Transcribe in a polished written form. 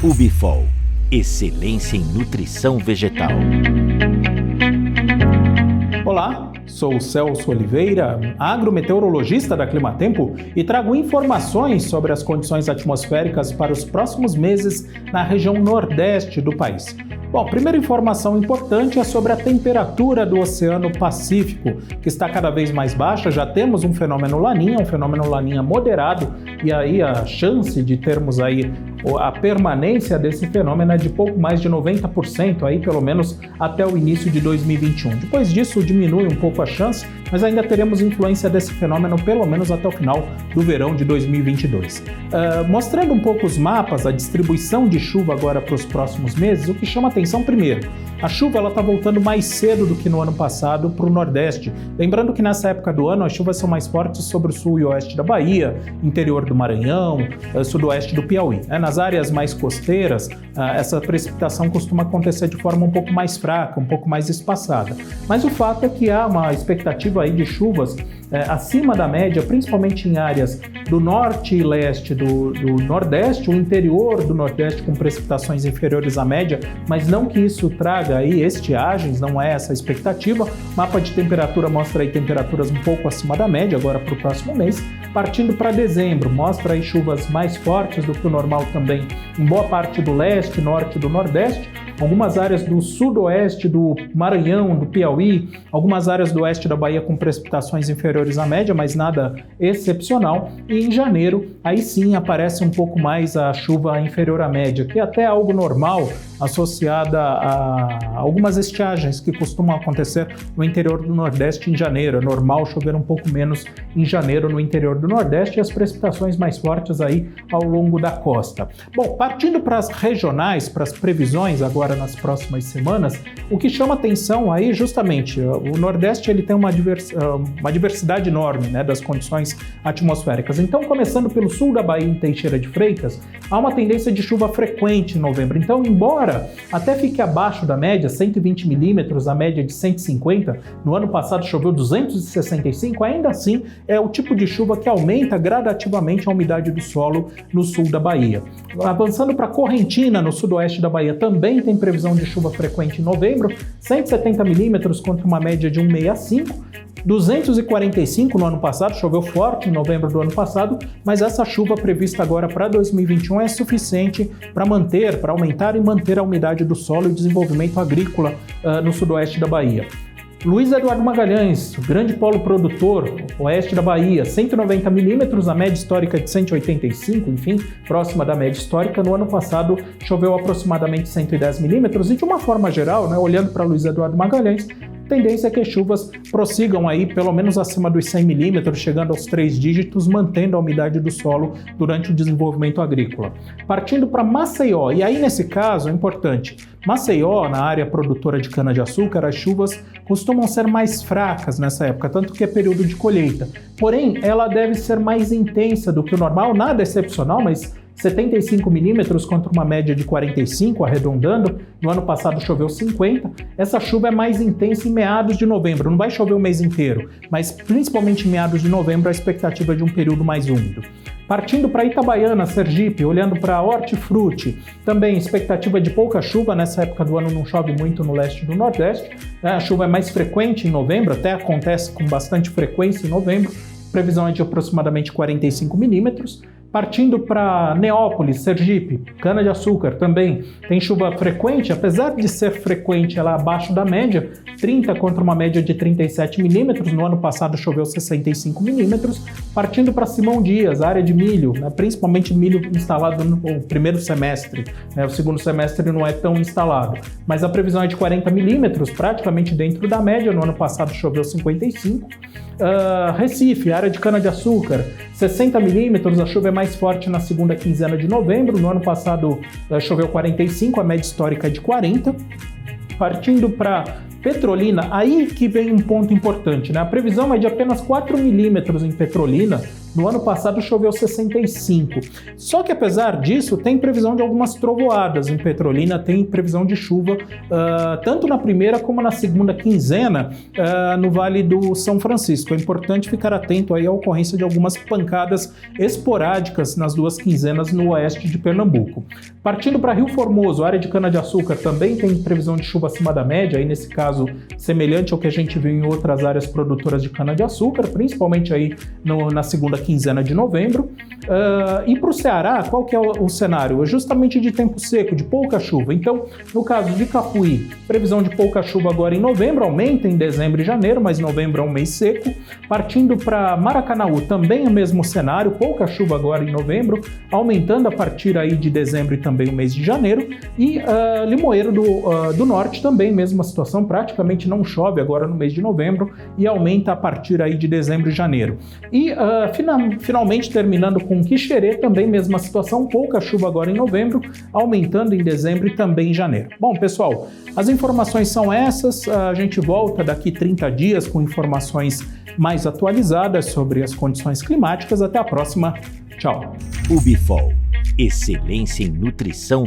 Ubifol, excelência em nutrição vegetal. Olá, sou o Celso Oliveira, agrometeorologista da Climatempo, e trago informações sobre as condições atmosféricas para os próximos meses na região nordeste do país. Bom, primeira informação importante é sobre a temperatura do Oceano Pacífico, que está cada vez mais baixa. Já temos um fenômeno Laninha moderado, e aí a chance de termos aí a permanência desse fenômeno é de pouco mais de 90%, aí pelo menos até o início de 2021. Depois disso diminui um pouco a chance, mas ainda teremos influência desse fenômeno pelo menos até o final do verão de 2022. Mostrando um pouco os mapas, a distribuição de chuva agora para os próximos meses, o que chama atenção primeiro, a chuva está voltando mais cedo do que no ano passado para o Nordeste. Lembrando que nessa época do ano as chuvas são mais fortes sobre o sul e oeste da Bahia, interior do Maranhão, sudoeste do Piauí. Nas áreas mais costeiras, essa precipitação costuma acontecer de forma um pouco mais fraca, um pouco mais espaçada. Mas o fato é que há uma expectativa aí de chuvas acima da média, principalmente em áreas do norte e leste do Nordeste, o interior do Nordeste com precipitações inferiores à média, mas não que isso traga aí estiagens, não é essa a expectativa. O mapa de temperatura mostra aí temperaturas um pouco acima da média agora para o próximo mês. Partindo para dezembro, mostra aí chuvas mais fortes do que o normal também em boa parte do leste, norte do Nordeste, algumas áreas do sudoeste do Maranhão, do Piauí, algumas áreas do oeste da Bahia com precipitações inferiores à média, mas nada excepcional. E em janeiro, aí sim aparece um pouco mais a chuva inferior à média, que é até algo normal, associada a algumas estiagens que costumam acontecer no interior do Nordeste em janeiro. É normal chover um pouco menos em janeiro no interior do Nordeste e as precipitações mais fortes aí ao longo da costa. Bom, partindo para as regionais, para as previsões agora nas próximas semanas, o que chama atenção aí justamente, o Nordeste ele tem uma diversidade enorme, né, das condições atmosféricas. Então, começando pelo sul da Bahia em Teixeira de Freitas, há uma tendência de chuva frequente em novembro. Então, embora até fique abaixo da média, 120 milímetros, a média de 150, no ano passado choveu 265, ainda assim é o tipo de chuva que aumenta gradativamente a umidade do solo no sul da Bahia. Avançando para Correntina, no sudoeste da Bahia, também tem previsão de chuva frequente em novembro, 170 milímetros contra uma média de 165, 245 no ano passado, choveu forte em novembro do ano passado, mas essa chuva prevista agora para 2021 é suficiente para aumentar e manter a umidade do solo e o desenvolvimento agrícola no sudoeste da Bahia. Luiz Eduardo Magalhães, grande polo produtor, oeste da Bahia, 190 milímetros, a média histórica de 185, enfim, próxima da média histórica. No ano passado choveu aproximadamente 110 milímetros e de uma forma geral, né, olhando para Luiz Eduardo Magalhães, a tendência é que as chuvas prossigam aí pelo menos acima dos 100 milímetros, chegando aos 3 dígitos, mantendo a umidade do solo durante o desenvolvimento agrícola. Partindo para Maceió, e aí nesse caso é importante, Maceió, na área produtora de cana-de-açúcar, as chuvas costumam ser mais fracas nessa época, tanto que é período de colheita. Porém, ela deve ser mais intensa do que o normal, nada excepcional, mas 75 milímetros contra uma média de 45, arredondando. No ano passado choveu 50. Essa chuva é mais intensa em meados de novembro. Não vai chover o mês inteiro, mas principalmente em meados de novembro a expectativa é de um período mais úmido. Partindo para Itabaiana, Sergipe, olhando para Hortifruti, também expectativa de pouca chuva. Nessa época do ano não chove muito no leste e do nordeste. A chuva é mais frequente em novembro, até acontece com bastante frequência em novembro. Previsão é de aproximadamente 45 milímetros. Partindo para Neópolis, Sergipe, cana-de-açúcar também tem chuva frequente, apesar de ser frequente, ela é abaixo da média, 30 contra uma média de 37 milímetros, no ano passado choveu 65 milímetros. Partindo para Simão Dias, área de milho, né, principalmente milho instalado no primeiro semestre, né, o segundo semestre não é tão instalado, mas a previsão é de 40 milímetros, praticamente dentro da média, no ano passado choveu 55. Recife, área de cana-de-açúcar, 60 milímetros, a chuva é mais forte na segunda quinzena de novembro, no ano passado choveu 45, a média histórica é de 40. Partindo para Petrolina, aí que vem um ponto importante, né? A previsão é de apenas 4 milímetros em Petrolina, No ano passado choveu 65. Só que apesar disso, tem previsão de algumas trovoadas. Em Petrolina tem previsão de chuva tanto na primeira como na segunda quinzena no Vale do São Francisco. É importante ficar atento aí à ocorrência de algumas pancadas esporádicas nas duas quinzenas no oeste de Pernambuco. Partindo para Rio Formoso, área de cana-de-açúcar, também tem previsão de chuva acima da média, aí nesse caso semelhante ao que a gente viu em outras áreas produtoras de cana-de-açúcar, principalmente aí na segunda quinzena de novembro. E para o Ceará, qual que é o cenário? É justamente de tempo seco, de pouca chuva. Então, no caso de Capuí, previsão de pouca chuva agora em novembro, aumenta em dezembro e janeiro, mas novembro é um mês seco. Partindo para Maracanaú, também o mesmo cenário, pouca chuva agora em novembro, aumentando a partir aí de dezembro e também o mês de janeiro. E Limoeiro do Norte também, mesma situação, praticamente não chove agora no mês de novembro e aumenta a partir aí de dezembro e janeiro. E finalmente terminando com Quixerê, também mesma situação, pouca chuva agora em novembro, aumentando em dezembro e também em janeiro. Bom, pessoal, as informações são essas, a gente volta daqui 30 dias com informações mais atualizadas sobre as condições climáticas. Até a próxima, tchau. UBFOL, excelência em nutrição